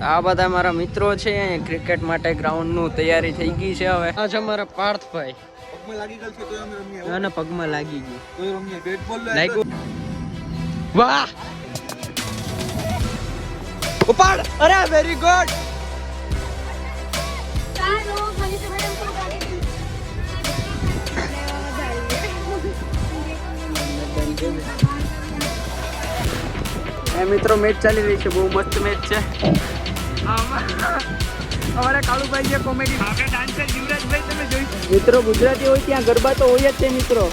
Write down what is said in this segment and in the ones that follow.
આ બધા મારા મિત્રો છે ક્રિકેટ માટે ગ્રાઉન્ડ નું તૈયારી થઈ ગઈ છે હવે આ છે મારા પાર્થભાઈ પગમાં લાગી ગયું છે તો અમે રમીએ ના ના પગમાં લાગી ગયું તો રમીએ બેટ બોલ લાગ્યું વાહ ઉપાડ અરે વેરી ગુડ મિત્રો મેચ ચાલી રહી છે બહુ મસ્ત મેચ છે અમારા કાળુભાઈ જે કોમેડી ડાન્સર યુવરાજભાઈ તમે જોઈ મિત્રો ગુજરાતી હોય ત્યાં ગરબા તો હોય જ છે મિત્રો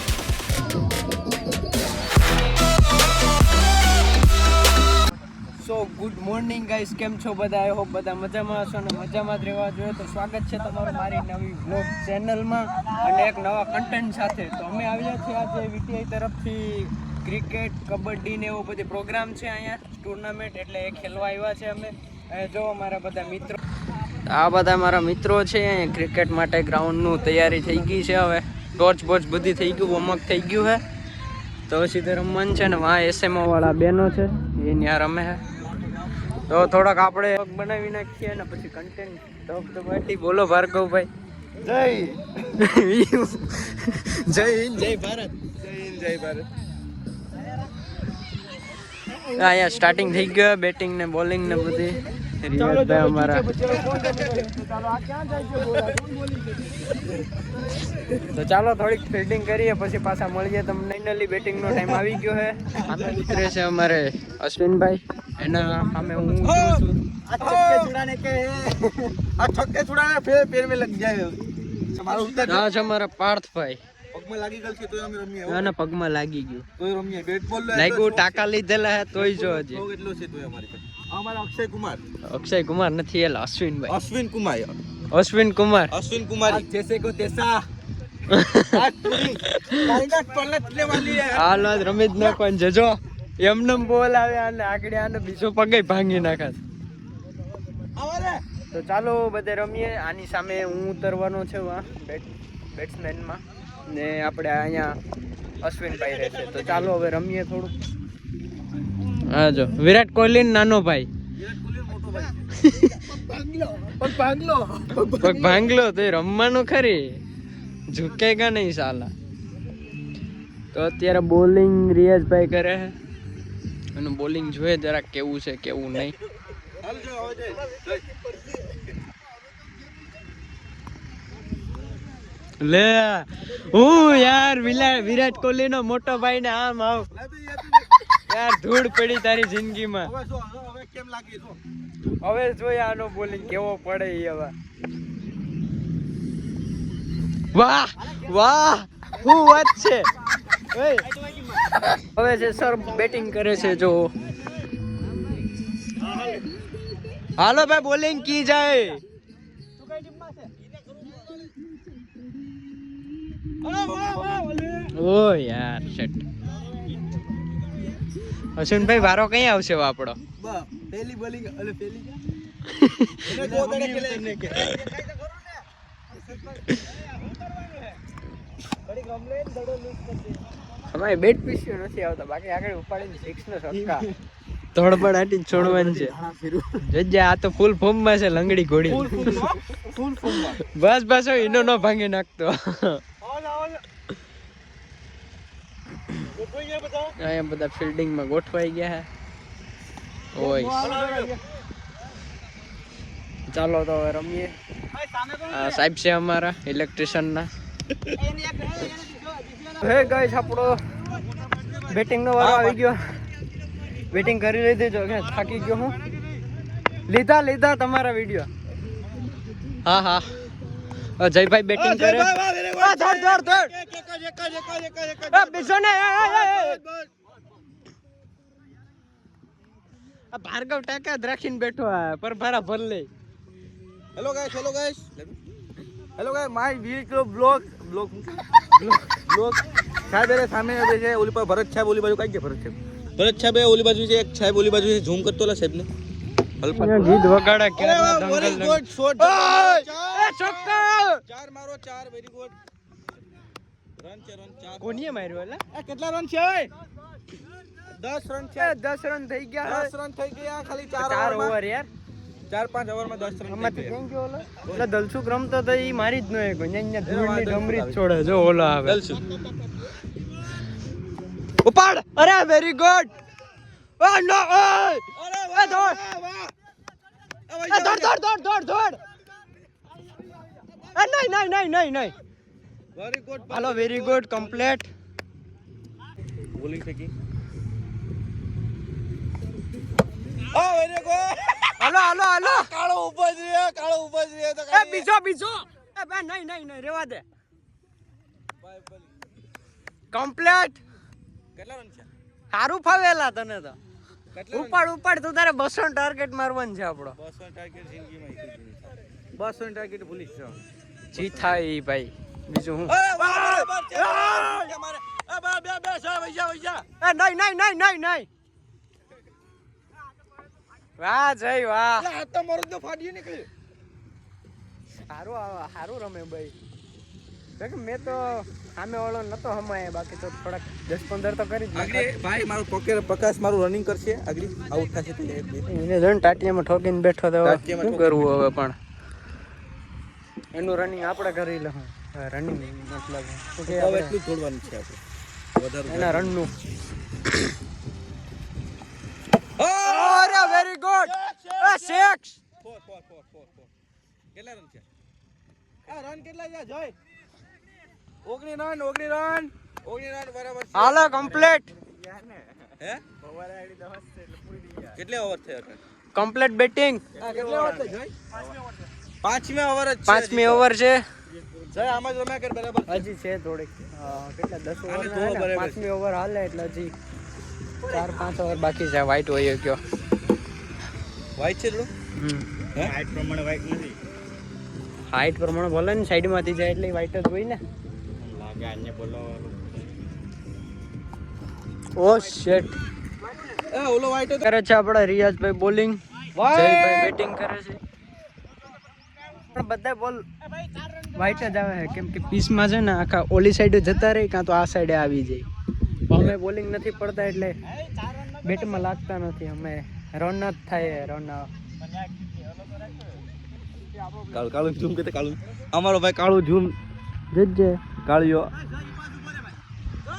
સો ગુડ મોર્નિંગ ગાઈસ કેમ છો બધા આઈ હોપ બધા મજામાં હશો અને મજામાં જ રહેવા જોઈએ તો સ્વાગત છે તમારું મારી નવી વ્લોગ ચેનલમાં અને એક નવા કન્ટેન્ટ સાથે તો અમે આવ્યા છીએ આજે વીટીઆઈ તરફથી ક્રિકેટ કબડ્ડી ને એવો બધી પ્રોગ્રામ છે અહીંયા ટુર્નામેન્ટ એટલે એ ખેલવા આવ્યા છે અમે જો અમારા બધા મિત્રો આ બધા મારા મિત્રો છે ક્રિકેટ માટે ગ્રાઉન્ડનું તૈયારી થઈ ગઈ છે હવે ટોર્ચ બોચ બધી થઈ ગયું વોર્મઅપ થઈ ગયું છે તો સીધે રમવાનું છે ને વાં એસએમઓ વાળા બહેનો છે એ ત્યાં રમે છે તો થોડાક આપણે બનાવી નાખીએ ને પછી કન્ટેન્ટ તો બાટી બોલો ભાર્ગવભાઈ જય જય હિન્દ જય ભારત જય ભારત અહીંયા સ્ટાર્ટિંગ થઈ ગયું બેટિંગ ને બોલિંગ ને બધી રિયાઝભાઈ અમારા તો ચાલો થોડીક ફિલ્ડિંગ કરીએ પછી પાછા મળીએ તમને ફાઇનલી બેટિંગ નો ટાઈમ આવી ગયો છે આમે ઉતરે છે અમારે અશ્વિનભાઈ એના સામે હું ઉતરું છું આ છક્કે છોડાને પેર મે લગ જાય તમારો ઉતર આ છે અમારા પાર્થભાઈ પગમાં લાગી ગયું છે તો અમે રમીએ ના ના પગમાં લાગી ગયું તો રમીએ બેટ બોલ લાગ્યું ટાકા લીધેલા હે તોય જો હજી કેટલો છે તો અમારી પાસે અમારા અક્ષય કુમાર નથી એલા અશ્વિનભાઈ અશ્વિન કુમાર જૈસે કો તેસા आज पलट लेवाली है હાલ આજ રમી જ નાખવાનું છે જો એમને બોલ આવે અને આગળ આને બીજો પગે ભાંગી નાખે તો ચાલો બધે રમીએ આની સામે હું ઉતરવાનો છે બેટ્સમેનમાં ને આપણે અહીંયા અશ્વિનભાઈ રહેશે તો ચાલો હવે રમીએ થોડું હા જો વિરાટ કોહલી નાનો ભાઈ પગ ભાંગલો તો રમવાનું ખરી ઝુકેગા નહીં સાલા તો અત્યારે બોલિંગ રિયાઝભાઈ કરે છે અને બોલિંગ જોઈએ જરા કેવું છે કેવું નહીં લે હું યાર વિરાટ કોહલી નો મોટો ભાઈ ને આમ આવ યાર ધૂળ પડી તારી જિંદગીમાં હવે જોઈએ આનો બોલિંગ કેવો પડે હવે વાહ વાહ શું વાત છે હવે છે સર બેટિંગ કરે છે જો હાલો ભાઈ બોલિંગ કી જાય ઓ યાર શટ અશ્વિનભાઈ વારો કઈ આવશે આપણો પહેલી બોલિંગ અલે પહેલી અમારે બેટ પીસ્યો નથી આવતા બાકી આગળ ઉપાડીને 6 નો છક્કા તોડબડ આટી છોડવાનું છે જજ્જા આ તો ફૂલ ફોર્મ માં છે લંગડી ઘોડી ફૂલ ફોર્મ માં બસ એનો ન ભાંગી નાખતો અહીંયા બધા ફિલ્ડિંગ માં ગોઠવાઈ ગયા હે ઓય ચાલો તો હવે રમીએ સાહેબ છે અમારા ઇલેક્ટ્રિશિયન ના હે ગાઈસ આપણો બેટિંગ નો વારો આવી ગયો બેટિંગ કરી લીધી જો કે થાકી ગયો હું લીધા તમારા વિડિયો હા જયભાઈ બેટિંગ કરે ધોડ બિસોને આ ભાર્ગવ ટાકા રાખીને બેઠો પર ભારા ભર લે hello guys my video blog સાહેબ એરે સામે આવે છે ઓલી પર ભરત સાહેબ ઓલી બાજુ કઈ કે ભરત સાહેબ ઓલી બાજુ છે એક સાહેબ ઓલી બાજુ છે ઝૂમ કરતો લા સાહેબ ને ગીત વગાડા ક્યારના દંગલ વેરી ગુડ શોટ એ છક્કા 4 મારો 4 વેરી ગુડ રન 4 કોનીએ માર્યો એલા આ કેટલા રન છે ઓય 10 રન છે 10 રન થઈ ગયા 10 રન થઈ ગયા ખાલી 4 ઓવર યાર 4-5 ઓવરમાં 10 રન આમાંથી કેમ ગયો ઓલો એટલે દલસુખ રમતો તો ઈ મારી જ ન એક અહીંયા ધૂળની ડમરી જ છોડે જો ઓલો આવે ઉપાડ અરે વેરી ગુડ ઓ નો એ દોડ એ દોડ એ નહીં વેરી ગુડ હાલો વેરી ગુડ કમ્પ્લીટ બોલિંગ ફેકી વેરી ગુડ હાલો કાળો ઉપર જ તો એ બીજો એ બે નહીં રેવા દે કમ્પ્લીટ કેટલા રન છે સારું ફાવેલા તને તો કેટલા ઉપાડ તું તારે 200 ટાર્ગેટ મારવાનું છે આપણો 200 ટાર્ગેટ જિંદગીમાં એક જ નહીં 200 ટાર્ગેટ ભૂલી જાઓ જી થાય ભાઈ બીજું હું નહીં વાહ જય વાહ સારું રમે ભાઈ મેં તો સામે વાળો નતો હમાય બાકી તો થોડાક 10-15 તો કરી જ નાખ્યા. ભાઈ મારું પ્રકાશ મારું રનિંગ કરશે આગળ આઉટ થશે તો એને જોઈને ટાટિયામાં ઠોકીને બેઠો તો ટાટિયામાં શું કરવું હવે પણ એનું રનિંગ આપણે કરી લઉં રનિંગ મતલબ શું કે હવે એટલું છોડવાનું છે આપણે વધારે એના રનનું અરે વેરી ગુડ એ 6 4 કેટલા રન છે રન કેટલા છે જોય 19 રન બરાબર છે હાલો કમ્પ્લીટ હે કેટલે ઓવર થયા કમ્પ્લીટ બેટિંગ કેટલા ઓવર થયા જોય પાંચમી ઓવર જ છે પાંચમી ઓવર છે જય આમ જ રમ્યા કર બરાબર હજી છે થોડીક કેટલા 10 આને તો ઓવર બરાબર પાંચમી ઓવર હાલે એટલે હજી 4-5 ઓવર બાકી છે વાઈટ હોય ગયો વાઈટ છે થોડું હે હાઈટ પ્રમાણે વાઈટ નથી હાઈટ પ્રમાણે બોલે ને સાઈડ માંથી જાય એટલે વાઈટ જ હોય ને લાગે આને બોલો ઓ શિટ એ ઓલો વાઈટ કરે છે આપડા રિયાઝભાઈ બોલિંગ જયભાઈ બેટિંગ કરે છે પણ બધા બોલ વાઈટ જ આવે છે કેમ કે પીસમાં છે ને આખા ઓલી સાઈડ જતા રહી કાં તો આ સાઈડે આવી જાય અમે બોલિંગ નથી પડતા એટલે બેટમાં લાગતા નથી અમે રન જ થાય રન કાળું ઝૂમ કે કાળું અમારો ભાઈ કાળું ઝૂમ જજે કાળિયો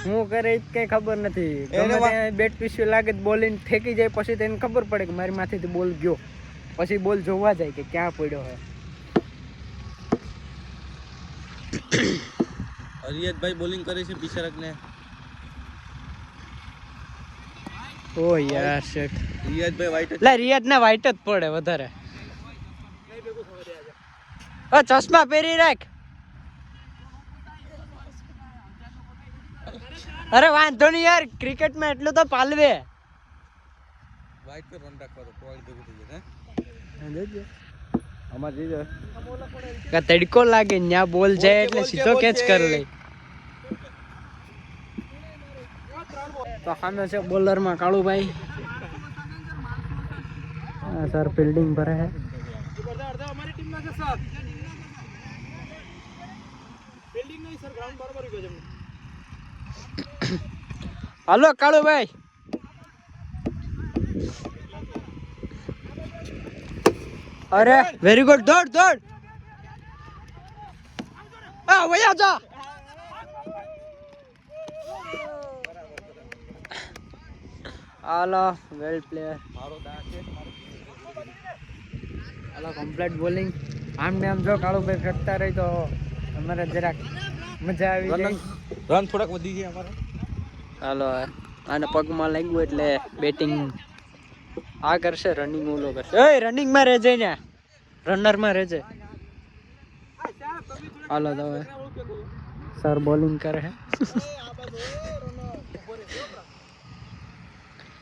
હું કરે એ કઈ ખબર નથી ગમે બેટ પીસ્યું લાગે બોલિંગ ફેંકી જાય પછી તેને ખબર પડે કે મારી માથેથી બોલ ગયો પછી બોલ જોવા જાય કે ક્યાં પડ્યો હોય રિયાઝભાઈ બોલિંગ કરે છે બિચારકને ઓ યાર શિટ રિયાઝભાઈ વાઈટ લે રિયાઝ ને વાઈટ જ પડે વધારે ઓ ચશ્મા પહેરી રાખ અરે વાંધો નહીં યાર ક્રિકેટમાં એટલું તો પાલવે વાઈટ પર રન રાખવા તો પોઈન્ટ ભેગું થઈ જાય અમાર જઈ જાય કે તડકો લાગે ન્યા બોલ જાય એટલે સીધો કેચ કરી લે તો સામે છે બોલર માં કાળુભાઈ સર ફિલ્ડિંગ પર હે અમારી ટીમ ના છે સર ફિલ્ડિંગ નહીં સર ગ્રાઉન્ડ બરાબર ગયો છે હાલો કાળુભાઈ અરે વેરી ગુડ દોડ આ વયા જા હાલો વેલ પ્લેયર મારો દા છે હાલો કમ્પ્લીટ બોલિંગ આમ ને આમ જો કાળુભાઈ ફેંકતા રહી તો અમારે જરાક મજા આવી જાય રન થોડાક વધી ગયા અમારે હાલો આને પગમાં લાગ્યું એટલે બેટિંગ આ કરશે રનિંગ ઓલો કરશે એ રનિંગ માં રહેજે ને રનર માં રહેજે હાલો તો હવે સર બોલિંગ કરે છે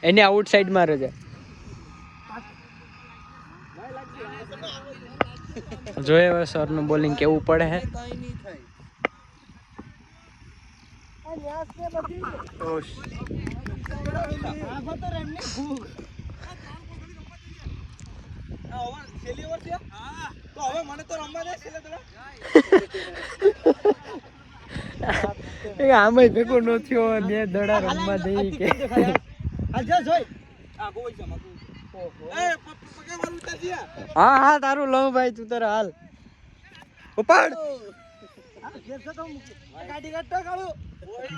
એને આઉટ સાઈડ માં રહેજે જોઈએ હવે સર નું બોલિંગ કેવું પડે છે આમાં ભેગો ન થયો બે દડા રમવા દઈ કે હા હા તારું લઉં ભાઈ તું તારા હાલ ઉપાડ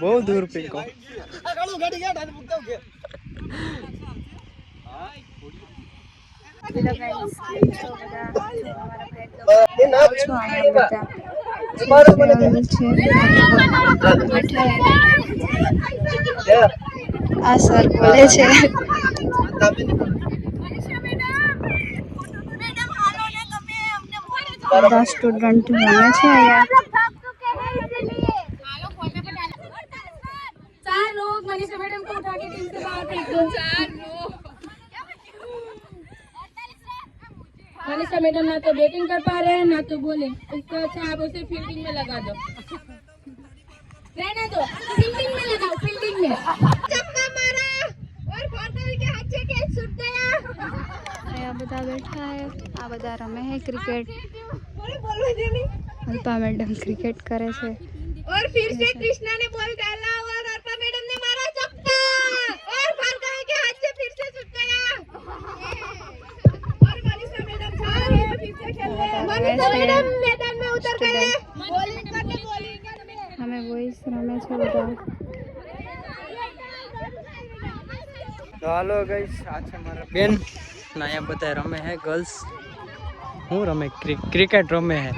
બહુ દૂર પીકો આ સર બોલે છે બધા સ્ટુડન્ટ રમે છે અહીંયા चार लोग मनीषा मैडम को उठा के टीम से बाहर फेंक दो चार लोग मनीषा मैडम ना तो बैटिंग कर पा रहे हैं ना तो बॉलिंग इससे अच्छा आप उसे फील्डिंग में लगा दो रहने दो फील्डिंग में लगाओ फील्डिंग में चक्का मारा और भार्गवी के हाथ से कैच छूट गया અહીંયા બધા બેઠા હે આ બધા રમે હે ક્રિકેટ અલ્પા મેડમ ક્રિકેટ કરે છે और फिर से कृष्णा ने बॉल डाला और अर्पा मैडम ने मारा चक्का और भार्गवी के हाथ से फिर से छूट गया और मनीषा मैडम जा रहे हैं फिर से खेलने मनीषा मैडम मैदान में उतर गए बॉलिंग करने અમે બોઈસ રમે છે બધા તો હાલો ગાઈસ આ છે મારા બેન ને અહીંયા બધા રમે હે ગર્લ્સ હું રમે ક્રિકેટ રમે હે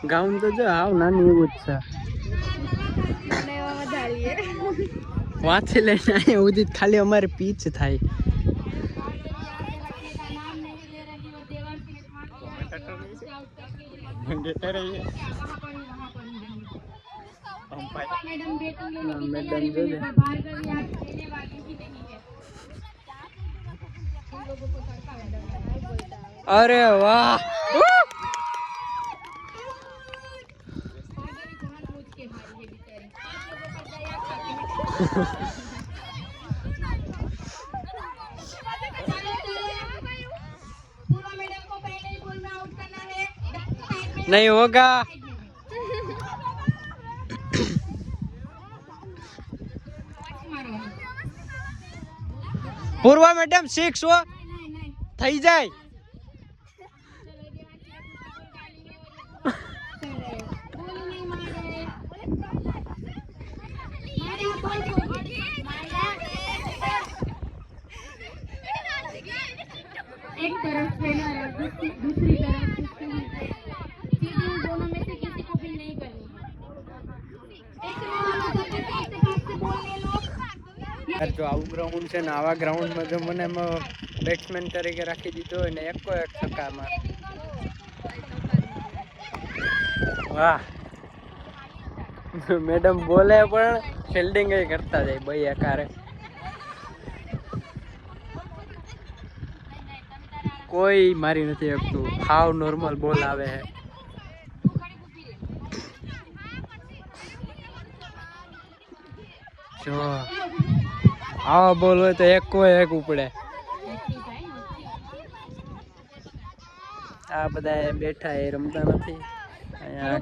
ગાઉન તો જો હાવ નાની એવું જ છે વાંચી લઈને અહીંયા સુધી ખાલી અમારે પીચ થાય मैडम जो है अरे वाह नहीं होगा पूर्वा मैडम 6 हो થઈ જાય एक तरफ ट्रेनर है दूसरी तरफ फील्डिंग दोनों में से किसी को भी नहीं करनी જો આવું ગ્રાઉન્ડ છે ને આવા ગ્રાઉન્ડમાં જો મને બેટ્સમેન તરીકે રાખી દીધો હોય ને એકો એક છક્કા માર વાહ મેડમ બોલે પણ ફિલ્ડિંગ કરતા જાય ભાઈ એકારે કોઈ મારી નથી શકતું હાવ નોર્મલ બોલ આવે હે જો આવા બોલ હોય તો એક કોઈ એક ઉપડે આ બધા બેઠા એ રમતા નથી અહીંયા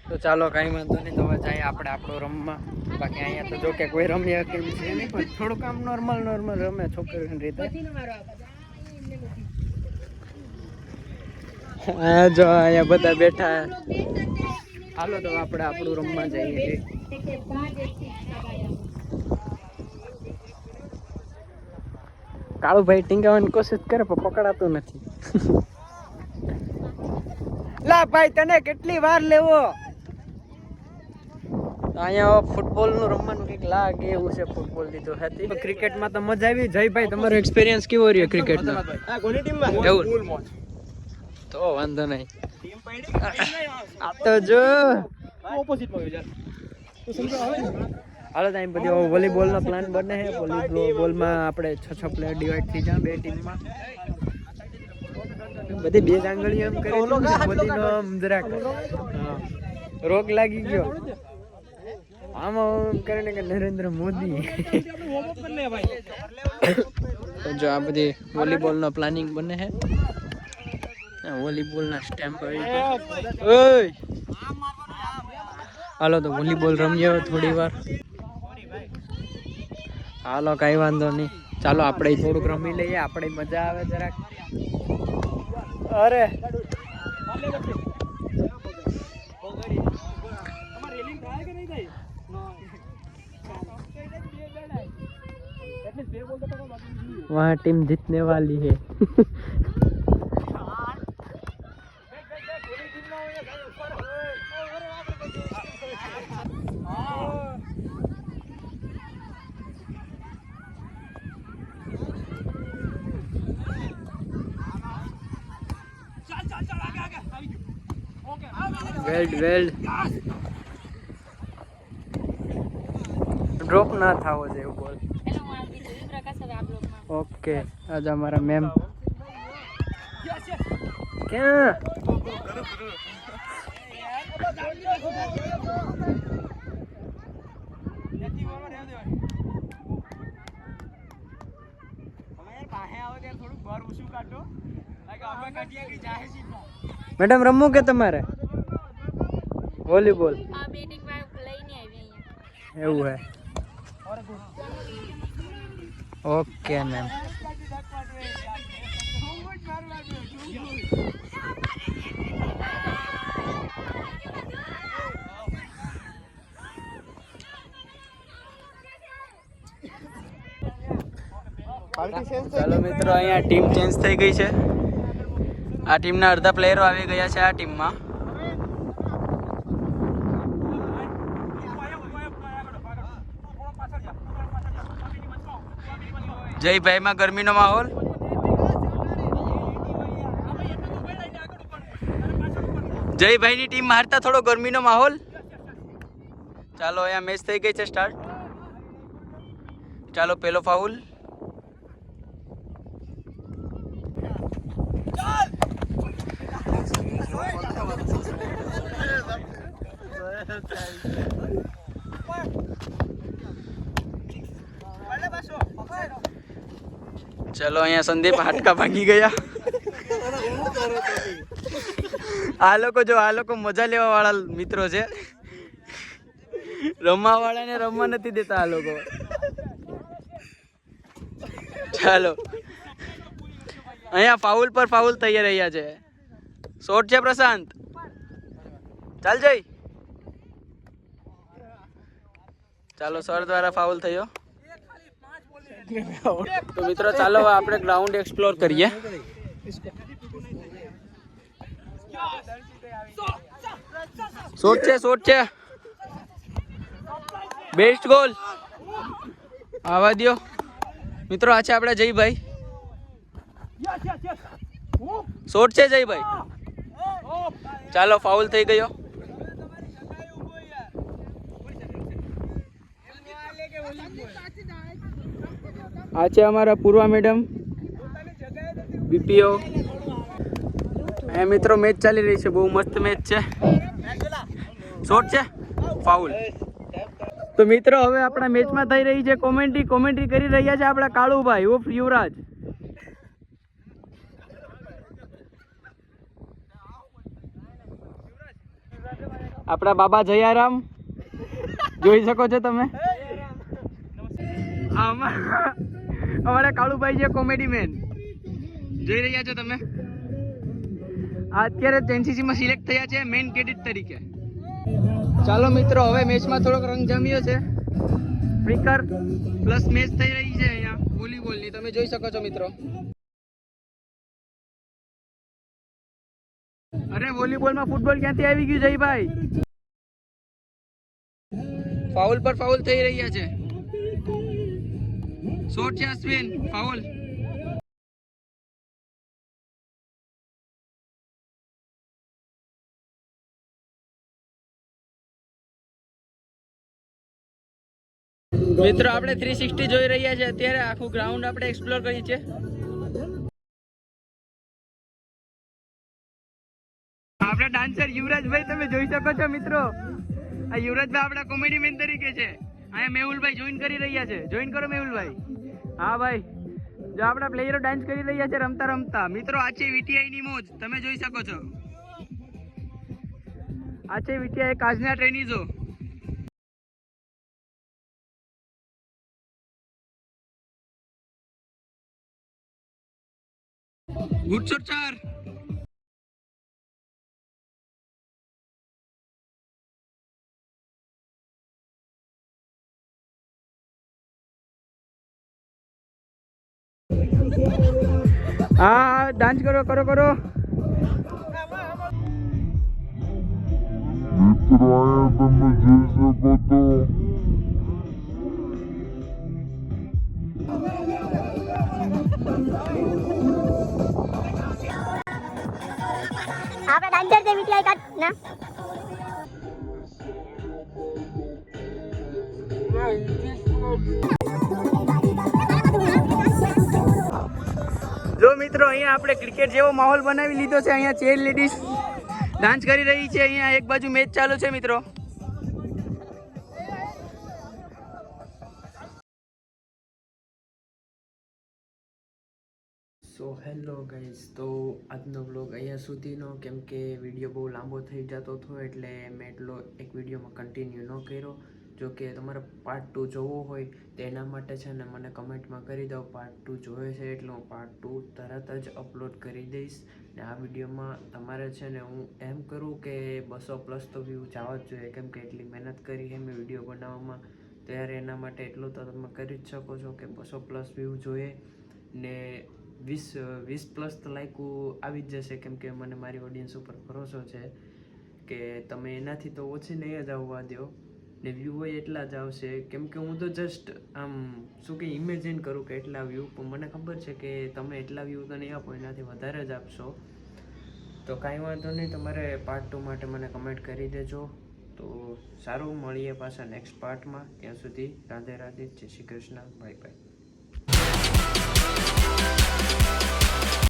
તો ચાલો કાંઈ વાંધો નહીં તો હવે જાય આપણે આપણો રમવા બાકી અહીંયા તો જો કે કોઈ રમી શકે એમ છે નહીં પણ થોડુંક આમ નોર્મલ રમે છોકરીઓની રીતે જો અહીંયા બધા બેઠા હાલો તો આપણે આપણું રમવા જઈએ કાળુભાઈ ટીંગાવાની કોશિશ કરે પણ પકડાતું નથી લા ભાઈ તને કેટલી વાર લેવો અહીંયા ફૂટબોલ નું રમવાનું કંઈક લાગે એવું છે ફૂટબોલ લીધો હતી ક્રિકેટમાં તો મજા આવી જયભાઈ તમારો એક્સપિરિયન્સ કેવો રહ્યો ક્રિકેટનો એવું તો વાંધો નહીં આ તો જો હાલો ત્યાં બધી વોલીબોલ નો પ્લાન બને છે વોલીબોલમાં આપણે 6 પ્લેયર ડિવાઈડ થઈ જાય બે ટીમમાં બધી બે આંગળીઓ એમ કરે મોદીનો જરાક રોગ લાગી ગયો આમાં કરીને કે નરેન્દ્ર મોદી તો જો આ બધી વોલીબોલ નો પ્લાનિંગ બને છે વોલીબોલ ના સ્ટેમ્પ ઓય હાલો તો વોલીબોલ રમીએ થોડી વાર હાલો કઈ વાંધો નહીં ચાલો આપણે થોડુંક રમી લઈએ, આપણે મજા આવે જરાક. અરે वहाँ टीम जीतने वाली है. વેલ્ડ ડ્રોપ ના થાવો જોઈએ બોલ. ઓકે આજ અમારા મેમ ક્યાં મેડમ રમવું કે તમારે વોલીબોલ? એવું હે. Okay ma'am. ચાલો મિત્રો, અહીંયા ટીમ ચેન્જ થઈ ગઈ છે. આ ટીમના અડધા પ્લેયરો આવી ગયા છે આ ટીમમાં. જયભાઈમાં ગરમીનો માહોલ. જયભાઈની ટીમ હારતા થોડો ગરમીનો માહોલ. ચાલો અહીંયા મેચ થઈ ગઈ છે સ્ટાર્ટ. ચાલો પેલો ફાઉલ. ચલો અહીંયા સંદીપ હાડકા ભાંગી ગયા. આ લોકો મજા લેવા વાળા મિત્રો છે. રમવા વાળાને રમવા નથી દેતા આ લોકો. ચાલો અહીંયા ફાઉલ પર ફાઉલ થઈ રહ્યા છે. શોટ છે પ્રશાંત. ચાલ જય. ચાલો સર દ્વારા ફાઉલ થયો. તો મિત્રો ચાલો આપણે ગ્રાઉન્ડ એક્સપ્લોર કરીએ. શોટ છે. Best goal. આવા દો મિત્રો. આ છે આપણા જયભાઈ. શોટ છે જયભાઈ. ચાલો ફાઉલ થઈ ગયો. આ છે અમારા પૂર્વા મેડમ બીપીઓ. એ મિત્રો મેચ ચાલી રહી છે, બહુ મસ્ત મેચ છે. શોટ છે, ફાઉલ. તો મિત્રો હવે આપણા મેચમાં થઈ રહી છે કોમેન્ટ્રી કરી રહ્યા છે આપણા કાળુભાઈ ઉર્ફ યુવરાજ. આપણા બાબા જયારામ જોઈ શકો છો તમે. અમારા કાળુભાઈ છે કોમેડી મેન, જોઈ રહ્યા છો તમે. આ અત્યારે એનસીસી માં સિલેક્ટ થયા છે મેન કેડેટ તરીકે. ચાલો મિત્રો હવે મેચમાં થોડોક રંગ જામ્યો છે. ફ્રીકર પ્લસ મેચ થઈ રહી છે અહીંયા વોલીબોલની, તમે જોઈ શકો છો મિત્રો. અરે વોલીબોલમાં ફૂટબોલ ક્યાંથી આવી ગયું જયભાઈ? ફાઉલ પર ફાઉલ થઈ રહ્યા છે. શોટ છે અશ્વિન, ફાઉલ. મિત્રો આપણે 360 જોઈ રહ્યા છે અત્યારે. આખું ગ્રાઉન્ડ આપણે એક્સપ્લોર કરી છે. આપણા ડાન્સર યુવરાજભાઈ તમે જોઈ શકો છો મિત્રો. આ યુવરાજભાઈ આપણા કોમેડી મેન તરીકે છે. અહીંયા મેહુલભાઈ જોઈન કરી રહ્યા છે. જોઈન કરો મેહુલભાઈ. હા ભાઈ, જો આપણા પ્લેયરો ડાન્સ કરી રહ્યા છે રમતા રમતા. મિત્રો આ છે વીટીઆઈ ની મોજ, તમે જોઈ શકો છો. આ છે વીટીઆઈ કાજના ટ્રેનીઝો. Good shot 4. હા ડાન્સ કરો કરો કરો. આપણે ડાન્સર છે વીટીઆઈ કાટ ના જો મિત્રો અહીંયા આપણે ક્રિકેટ જેવો માહોલ બનાવી લીધો છે. અહીંયા ચેર લેડીઝ ડાન્સ કરી રહી છે. અહીંયા એક બાજુ મેચ ચાલુ છે મિત્રો. સો હેલો ગાઈઝ, તો આજનો બ્લોગ અહીંયા સુધીનો, કેમ કે વિડીયો બહુ લાંબો થઈ જતો હતો એટલે મેં એટલો એક વિડીયોમાં કન્ટિન્યુ ન કર્યો. જો કે તમારે પાર્ટ 2 જોવો હોય તો એના માટે છે ને મને કમેન્ટમાં કરી દો પાર્ટ 2 જોવે છે એટલે હું પાર્ટ 2 તરત જ અપલોડ કરી દઈશ. ને આ વિડીયોમાં તમારે છે ને હું એમ કરું કે 200+ તો વ્યૂ જવા જ જોઈએ, કેમ કે એટલી મહેનત કરી છે મેં વિડીયો બનાવવામાં, ત્યારે એના માટે એટલું તો તમે કરી જ શકો છો કે 200+ વ્યૂ જોઈએ. ને 20+ તો લાઈકો આવી જ જશે, કેમ કે મને મારી ઓડિયન્સ ઉપર ભરોસો છે કે તમે એનાથી તો ઓછી નહીં જ આવવા દો ને વ્યૂ હોય એટલા જ આવશે. કેમ કે હું તો જસ્ટ આમ શું કે ઇમેજિન કરું કે એટલા વ્યૂ, પણ મને ખબર છે કે તમે એટલા વ્યૂ તો નહીં આપો, એનાથી વધારે જ આપશો. તો કાંઈ વાંધો નહીં, તમારે પાર્ટ 2 માટે મને કમેન્ટ કરી દેજો. તો સારું, મળીએ પાછા નેક્સ્ટ પાર્ટમાં. ત્યાં સુધી રાધે રાધે, જય શ્રી કૃષ્ણ, બાય બાય.